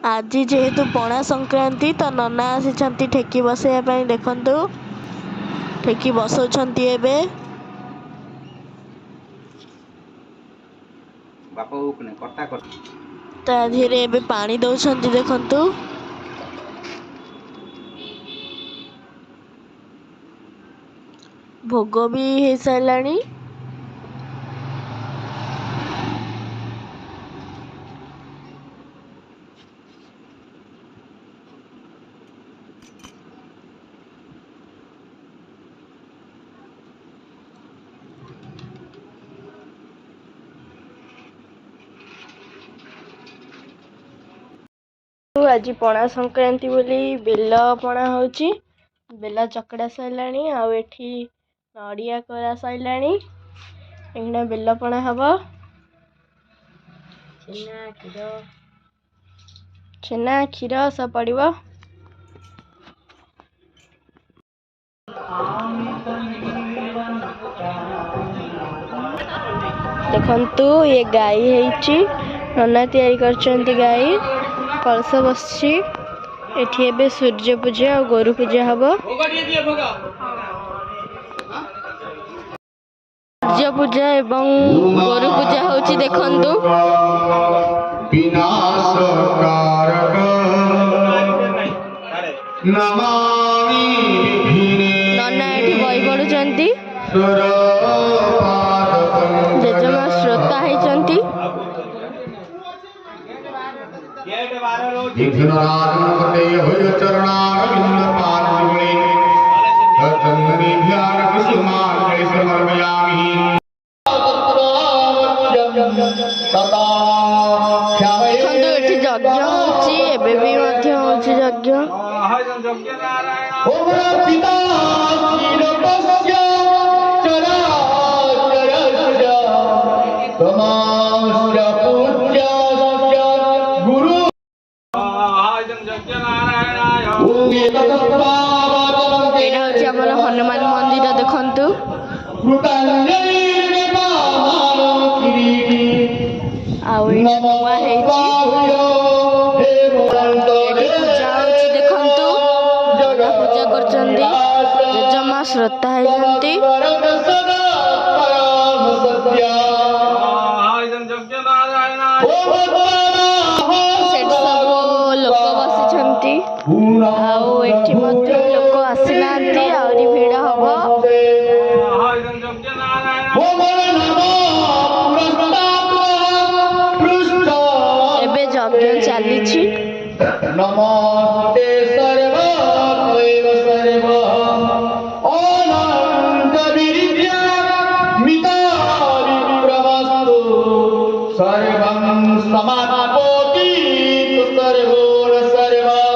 आज जेहेतु पणा संक्रांति तो नना आसी ठेकी बसैया देखंतु ठेकी बसौछंती एबे ता धीरे एबे पानी दौछंती देखंतु भोग भी हो साराणी। आज पणा संक्रांति बोली बेल पणा होची बेल चकड़ा साराणी आठी नड़िया करा साराणी एना बेल पणा हम छेना क्षीर सब पड़ो। देखंतु ये गाई है नना तैयारी करछंती गाई कलश बसछि एठी एबे सूर्य पूजा और गोरु पूजा हब। सूर्य पूजा एवं गोरु पूजा होछि देखंतु नना एठी बही पढुचंती जेजमा श्रोता होइचंती यज्ञ होची एबे भी मध्य होची यज्ञ हनुमान मंदिर देखंतु नुआ पूजा होची देखंतु पूजा करचंदी जेजमा श्रोता होइचंती सेठ सब लोक बसिछंती आउ एठी मध्य लोक आसीनांती आउरी भीड़ हबो। एबे यज्ञ चलीछि नमस्ते सर्व सर्व अनंत विद्या मिता विक्रमस्तु सर्वं समाप्नोति सर्वो सर्वं